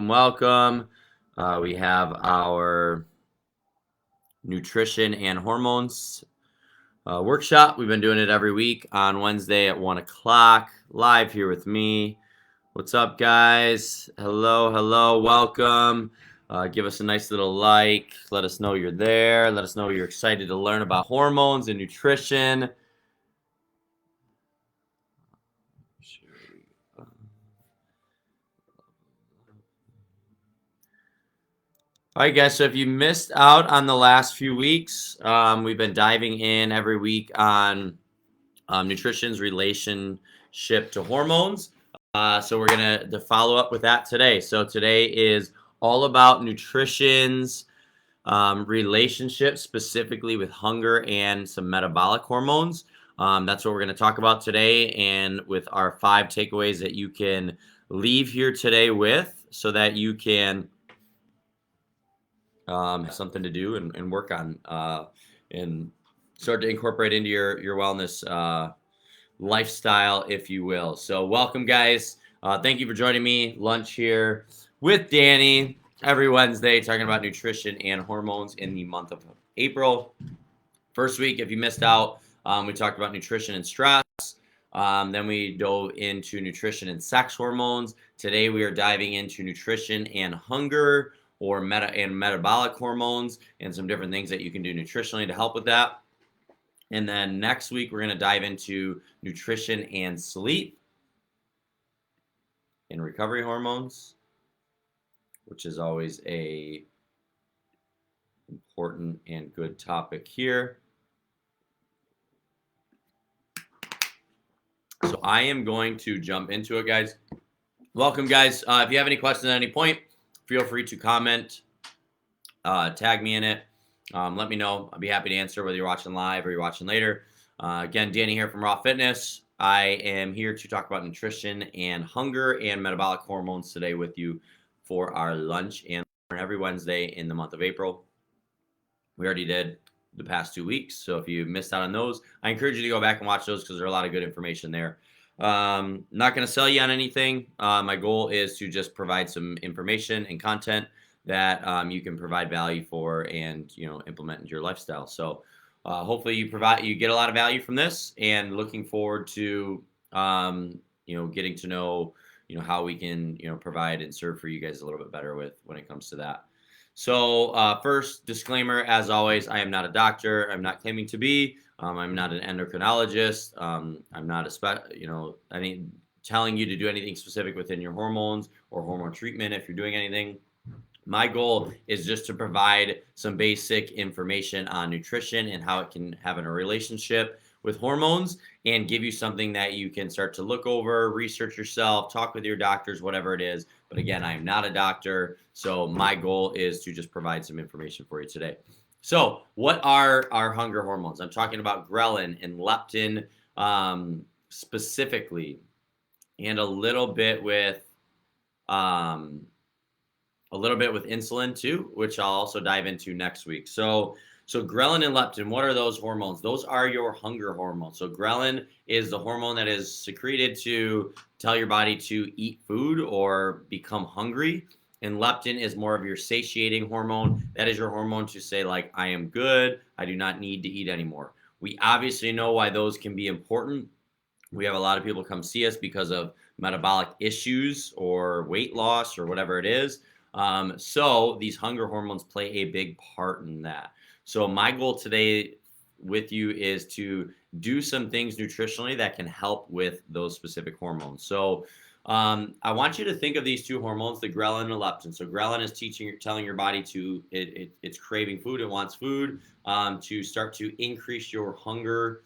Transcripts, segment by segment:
welcome. We have our nutrition and hormones workshop. We've been doing it every week on Wednesday at 1 o'clock, live here with me. What's up, guys? Hello, welcome. Give us a nice little like. Let us know you're there. Let us know you're excited to learn about hormones and nutrition. All right, guys, so if you missed out on the last few weeks, we've been diving in every week on nutrition's relationship to hormones. So we're going to follow up with that today. So today is all about nutrition's relationship, specifically with hunger and some metabolic hormones. That's what we're going to talk about today, and with our 5 takeaways that you can leave here today with so that you can have something to do and work on and start to incorporate into your wellness lifestyle, if you will. So welcome, guys. Thank you for joining me. Lunch here with Danny every Wednesday, talking about nutrition and hormones in the month of April. First week, if you missed out, we talked about nutrition and stress. Then we dove into nutrition and sex hormones. Today, we are diving into nutrition and hunger, or metabolic hormones, and some different things that you can do nutritionally to help with that. And then next week, we're going to dive into nutrition and sleep and recovery hormones, which is always a important and good topic here. So I am going to jump into it, guys. Welcome, guys. If you have any questions at any point, feel free to comment, tag me in it. Let me know. I'll be happy to answer, whether you're watching live or you're watching later. Again, Danny here from Raw Fitness. I am here to talk about nutrition and hunger and metabolic hormones today with you for our lunch and every Wednesday in the month of April. We already did the past 2 weeks, so if you missed out on those, I encourage you to go back and watch those because there's a lot of good information there. Not going to sell you on anything. My goal is to just provide some information and content that you can provide value for and implement into your lifestyle. So hopefully you get a lot of value from this, and looking forward to getting to know how we can provide and serve for you guys a little bit better when it comes to that. So first disclaimer, as always, I am not a doctor. I'm not claiming to be. I'm not an endocrinologist. I'm not telling you to do anything specific within your hormones or hormone treatment if you're doing anything. My goal is just to provide some basic information on nutrition and how it can have a relationship with hormones, and give you something that you can start to look over, research yourself, talk with your doctors, whatever it is. But again, I am not a doctor, so my goal is to just provide some information for you today. So what are our hunger hormones? I'm talking about ghrelin and leptin specifically, and a little bit with insulin too, which I'll also dive into next week. So ghrelin and leptin, what are those hormones? Those are your hunger hormones. So ghrelin is the hormone that is secreted to tell your body to eat food or become hungry. And leptin is more of your satiating hormone. That is your hormone to say, like, I am good. I do not need to eat anymore. We obviously know why those can be important. We have a lot of people come see us because of metabolic issues or weight loss or whatever it is. So these hunger hormones play a big part in that. So my goal today with you is to do some things nutritionally that can help with those specific hormones. So I want you to think of these 2 hormones, the ghrelin and leptin. So ghrelin is telling your body it's craving food, it wants food, to start to increase your hunger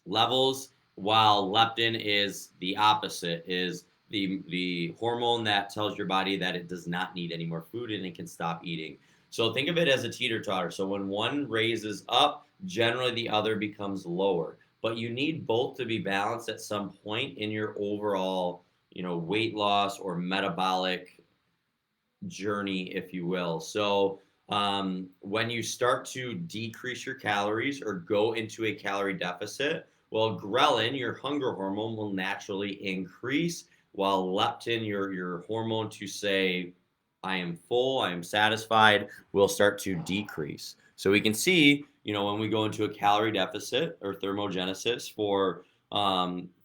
levels, while leptin is the opposite, is the hormone that tells your body that it does not need any more food and it can stop eating. So think of it as a teeter-totter. So when one raises up, generally the other becomes lower. But you need both to be balanced at some point in your overall, weight loss or metabolic journey, if you will. So when you start to decrease your calories or go into a calorie deficit, well, ghrelin, your hunger hormone, will naturally increase while leptin, your hormone to say, I am full, I am satisfied, will start to decrease. So we can see, when we go into a calorie deficit or thermogenesis for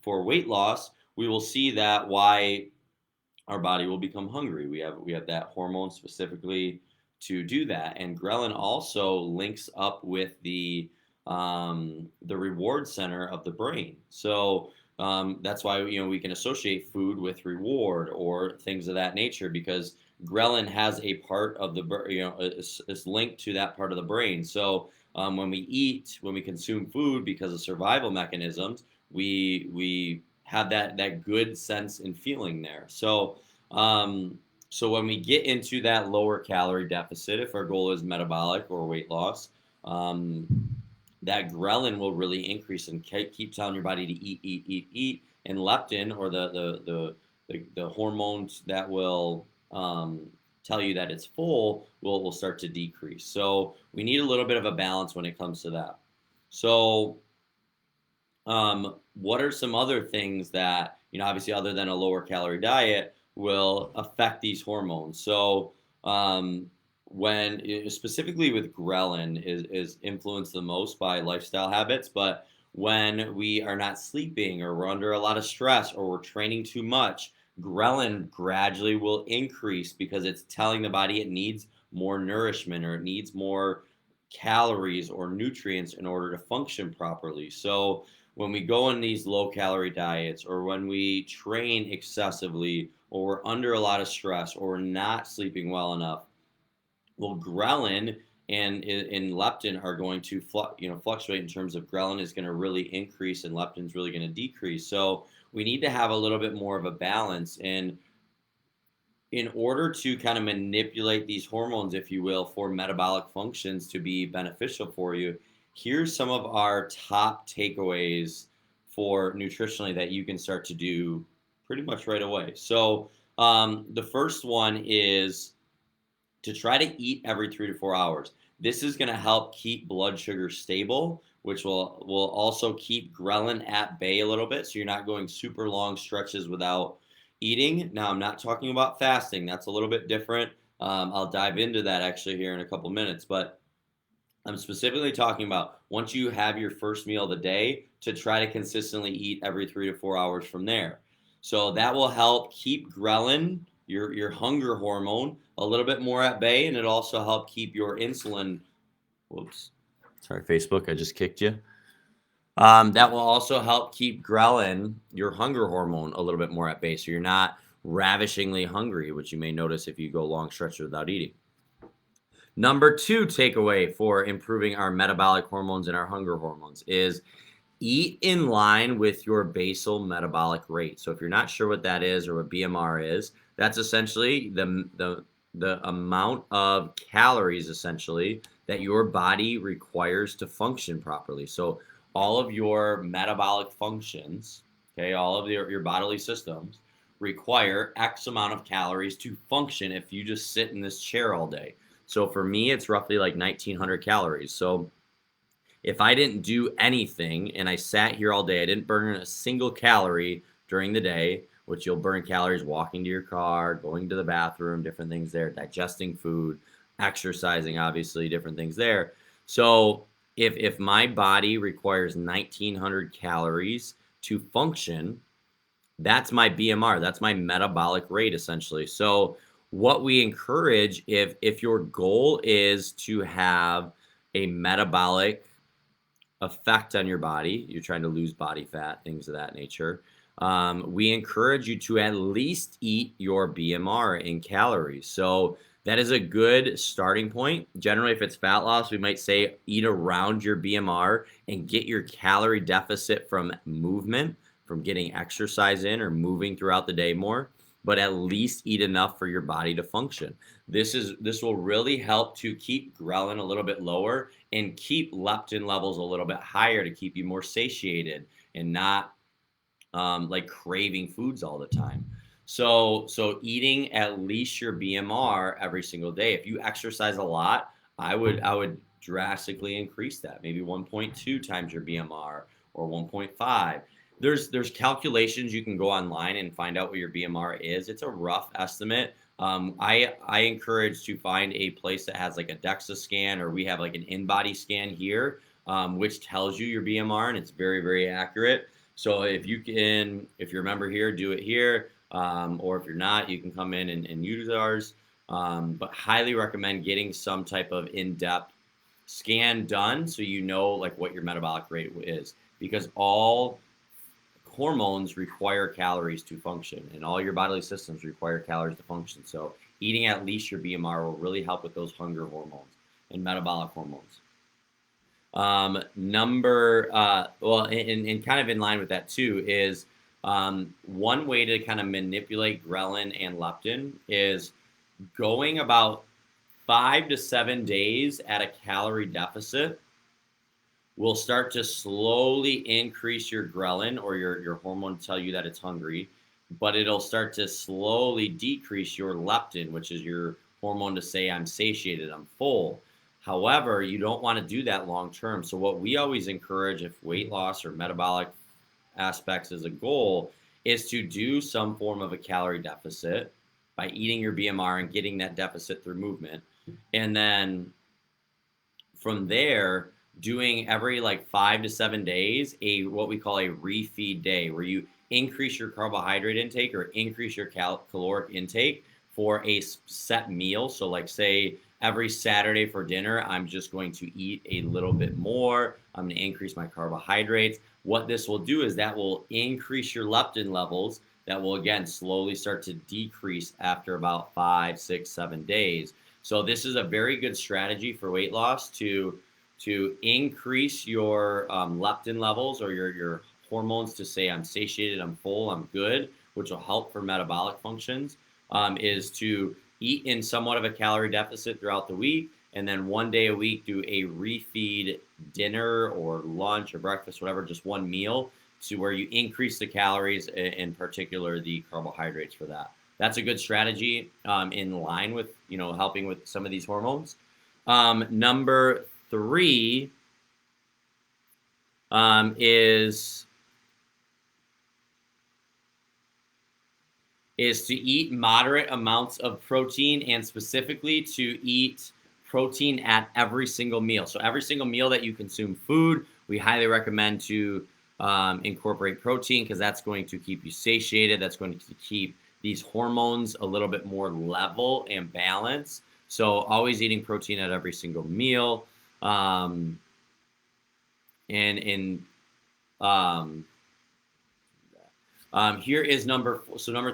weight loss, we will see that why our body will become hungry. We have that hormone specifically to do that, and ghrelin also links up with the reward center of the brain. So that's why we can associate food with reward or things of that nature, because ghrelin has a part of the is linked to that part of the brain. So when we consume food because of survival mechanisms, we have that good sense and feeling there. So when we get into that lower calorie deficit, if our goal is metabolic or weight loss, um, that ghrelin will really increase and keep telling your body to eat, eat, eat, eat, and leptin, or the hormones that will tell you that it's full, will start to decrease. So we need a little bit of a balance when it comes to that. So what are some other things that, obviously other than a lower calorie diet, will affect these hormones? So when specifically with ghrelin is influenced the most by lifestyle habits, but when we are not sleeping, or we're under a lot of stress, or we're training too much, ghrelin gradually will increase because it's telling the body it needs more nourishment, or it needs more calories or nutrients in order to function properly. So when we go on these low calorie diets, or when we train excessively, or we're under a lot of stress, or we're not sleeping well enough, well, ghrelin and leptin are going to fluctuate in terms of ghrelin is going to really increase and leptin is really going to decrease. So we need to have a little bit more of a balance. And in order to kind of manipulate these hormones, if you will, for metabolic functions to be beneficial for you, here's some of our top takeaways for nutritionally that you can start to do pretty much right away. So the first one is to try to eat every 3 to 4 hours. This is going to help keep blood sugar stable, which will also keep ghrelin at bay a little bit, so you're not going super long stretches without eating. Now, I'm not talking about fasting. That's a little bit different. I'll dive into that actually here in a couple minutes, but I'm specifically talking about once you have your first meal of the day, to try to consistently eat every 3 to 4 hours from there. So that will help keep ghrelin, your hunger hormone, a little bit more at bay, and it'll also help keep your insulin. Whoops. Sorry, Facebook, I just kicked you. That will also help keep ghrelin, your hunger hormone, a little bit more at bay, so you're not ravishingly hungry, which you may notice if you go long stretches without eating. Number 2 takeaway for improving our metabolic hormones and our hunger hormones is eat in line with your basal metabolic rate. So if you're not sure what that is, or what BMR is, that's essentially the amount of calories essentially that your body requires to function properly. So all of your metabolic functions, okay, all of your bodily systems require X amount of calories to function if you just sit in this chair all day. So for me, it's roughly like 1,900 calories. So if I didn't do anything and I sat here all day, I didn't burn a single calorie during the day, which you'll burn calories walking to your car, going to the bathroom, different things there, digesting food, exercising, obviously, different things there. So if my body requires 1,900 calories to function, that's my BMR. That's my metabolic rate, essentially. So what we encourage, if your goal is to have a metabolic effect on your body, you're trying to lose body fat, things of that nature, we encourage you to at least eat your BMR in calories. So that is a good starting point. Generally, if it's fat loss, we might say eat around your BMR and get your calorie deficit from movement, from getting exercise in or moving throughout the day more, but at least eat enough for your body to function. This will really help to keep ghrelin a little bit lower and keep leptin levels a little bit higher, to keep you more satiated and not like craving foods all the time. So eating at least your BMR every single day. If you exercise a lot, I would drastically increase that. Maybe 1.2 times your BMR or 1.5. there's calculations you can go online and find out what your BMR is. It's a rough estimate. I encourage to find a place that has like a DEXA scan, or we have like an in-body scan here, which tells you your BMR, and it's very, very accurate. So if you're a member here, do it here, or if you're not, you can come in and use ours. But highly recommend getting some type of in-depth scan done so you know like what your metabolic rate is, because all hormones require calories to function, and all your bodily systems require calories to function. So eating at least your BMR will really help with those hunger hormones and metabolic hormones. And kind of in line with that too is one way to kind of manipulate ghrelin and leptin is going about 5 to 7 days at a calorie deficit will start to slowly increase your ghrelin, or your hormone to tell you that it's hungry, but it'll start to slowly decrease your leptin, which is your hormone to say I'm satiated, I'm full. However, you don't want to do that long term. So what we always encourage, if weight loss or metabolic aspects is a goal, is to do some form of a calorie deficit by eating your BMR and getting that deficit through movement. And then from there, doing every like 5 to 7 days what we call a refeed day, where you increase your carbohydrate intake or increase your caloric intake for a set meal. So like say every Saturday for dinner, I'm just going to eat a little bit more. I'm going to increase my carbohydrates. What this will do is that will increase your leptin levels. That will again slowly start to decrease after about 5, 6, 7 days. So this is a very good strategy for weight loss to increase your leptin levels, or your hormones to say I'm satiated, I'm full, I'm good, which will help for metabolic functions, is to eat in somewhat of a calorie deficit throughout the week, and then 1 day a week do a refeed dinner or lunch or breakfast, whatever, just one meal, to where you increase the calories, in particular the carbohydrates for that. That's a good strategy in line with helping with some of these hormones. Number 3 is to eat moderate amounts of protein, and specifically to eat protein at every single meal. So every single meal that you consume food, we highly recommend to incorporate protein, because that's going to keep you satiated. That's going to keep these hormones a little bit more level and balanced. So always eating protein at every single meal. Here is number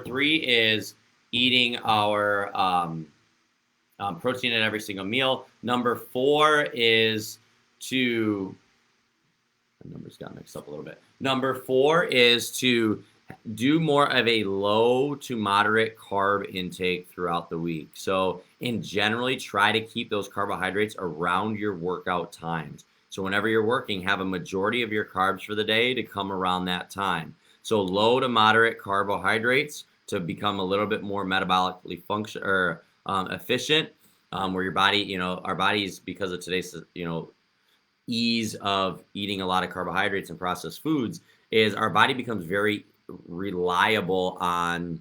3 is eating our protein at every single meal. Number 4 is the numbers got mixed up a little bit. Number 4 is to do more of a low to moderate carb intake throughout the week. So generally try to keep those carbohydrates around your workout times. So whenever you're working, have a majority of your carbs for the day to come around that time. So low to moderate carbohydrates to become a little bit more metabolically efficient, where your body, our bodies, because of today's, ease of eating a lot of carbohydrates and processed foods, is our body becomes very reliable on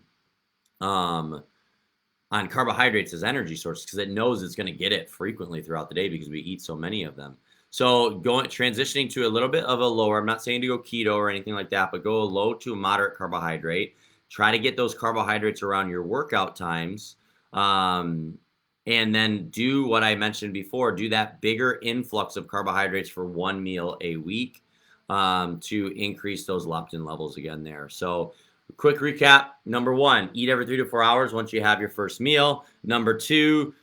carbohydrates as energy sources, because it knows it's going to get it frequently throughout the day because we eat so many of them. So transitioning to a little bit of a lower, I'm not saying to go keto or anything like that, but go low to a moderate carbohydrate. Try to get those carbohydrates around your workout times. And then do what I mentioned before, do that bigger influx of carbohydrates for one meal a week, to increase those leptin levels again there. So quick recap: number 1, eat every 3 to 4 hours once you have your first meal. Number 2,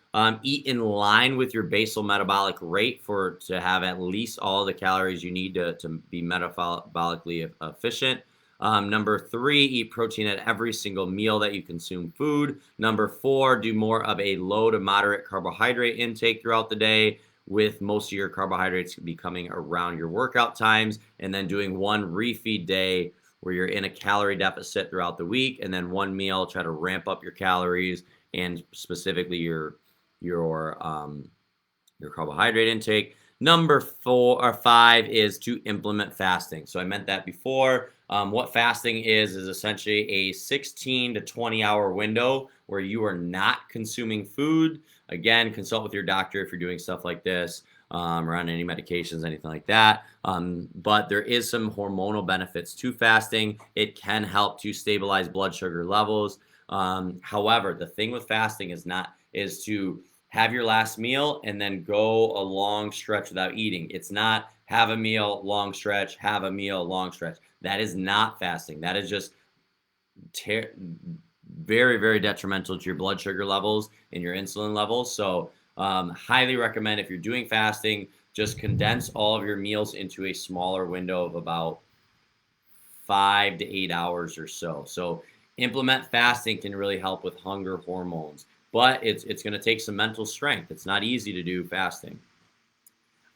eat in line with your basal metabolic rate to have at least all the calories you need to be metabolically efficient. Number 3, eat protein at every single meal that you consume food. Number 4, do more of a low to moderate carbohydrate intake throughout the day, with most of your carbohydrates be coming around your workout times, and then doing one refeed day where you're in a calorie deficit throughout the week, and then one meal, try to ramp up your calories and specifically your carbohydrate intake. Number 5 is to implement fasting. So I meant that before. What fasting is essentially a 16 to 20 hour window where you are not consuming food. Again, consult with your doctor if you're doing stuff like this, or on any medications, anything like that. But there is some hormonal benefits to fasting. It can help to stabilize blood sugar levels. However, the thing with fasting is to have your last meal and then go a long stretch without eating. It's not have a meal, long stretch, have a meal, long stretch. That is not fasting. That is just very, very detrimental to your blood sugar levels and your insulin levels. So highly recommend if you're doing fasting, just condense all of your meals into a smaller window of about 5 to 8 hours or so. So implement fasting can really help with hunger hormones, but it's going to take some mental strength. It's not easy to do fasting.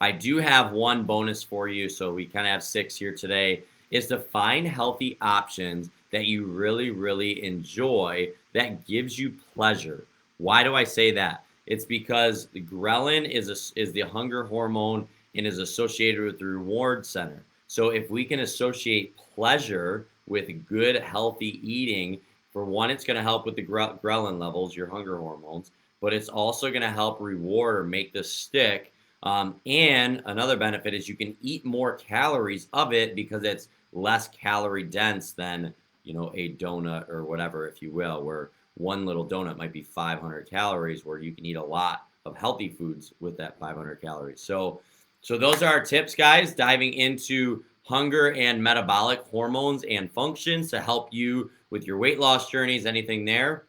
I do have one bonus for you, so we kind of have 6 here today, is to find healthy options that you really, really enjoy that gives you pleasure. Why do I say that? It's because the ghrelin is the hunger hormone and is associated with the reward center. So if we can associate pleasure with good, healthy eating, for one, it's going to help with the ghrelin levels, your hunger hormones, but it's also going to help reward or make this stick. And another benefit is you can eat more calories of it because it's less calorie dense than, a donut or whatever, if you will, where one little donut might be 500 calories, where you can eat a lot of healthy foods with that 500 calories. So those are our tips, guys, diving into hunger and metabolic hormones and functions to help you with your weight loss journeys, anything there.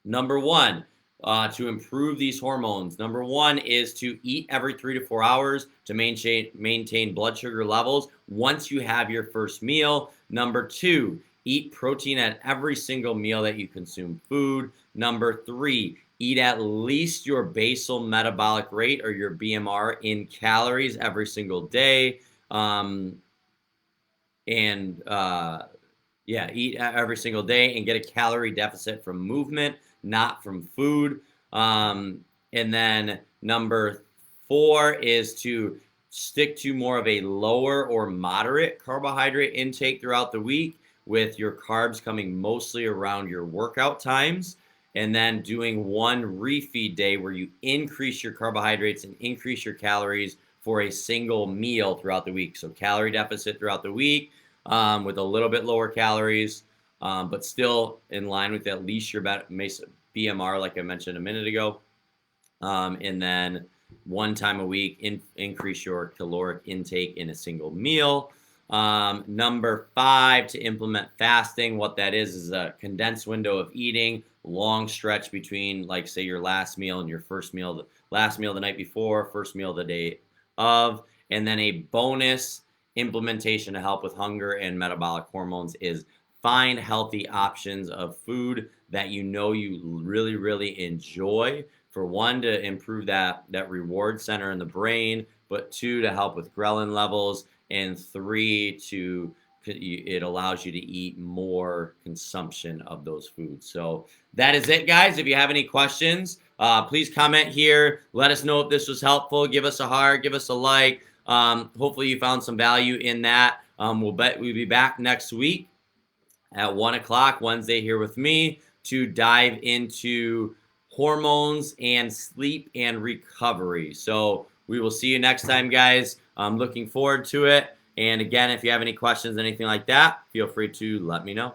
Number one, to improve these hormones, number one is to eat every 3 to 4 hours to maintain blood sugar levels once you have your first meal. Number two, eat protein at every single meal that you consume food. Number three, eat at least your basal metabolic rate or your BMR in calories every single day. Eat every single day and get a calorie deficit from movement, not from food. And then number four is to stick to more of a lower or moderate carbohydrate intake throughout the week, with your carbs coming mostly around your workout times, and then doing one refeed day where you increase your carbohydrates and increase your calories for a single meal throughout the week. So calorie deficit throughout the week, with a little bit lower calories, but still in line with at least your BMR, like I mentioned a minute ago. And then one time a week, increase your caloric intake in a single meal. Number five, to implement fasting. What that is a condensed window of eating, long stretch between, like, say, your last meal and your first meal, the last meal the night before, first meal the day of. And then a bonus implementation to help with hunger and metabolic hormones is find healthy options of food that you really, really enjoy. For one, to improve that reward center in the brain, but two, to help with ghrelin levels, and three, it allows you to eat more consumption of those foods. So that is it, guys. If you have any questions, please comment here. Let us know if this was helpful. Give us a heart, give us a like. Hopefully you found some value in that. We'll be back next week at 1 o'clock Wednesday here with me to dive into hormones and sleep and recovery. So we will see you next time, guys. I'm looking forward to it. And again, if you have any questions, anything like that, feel free to let me know.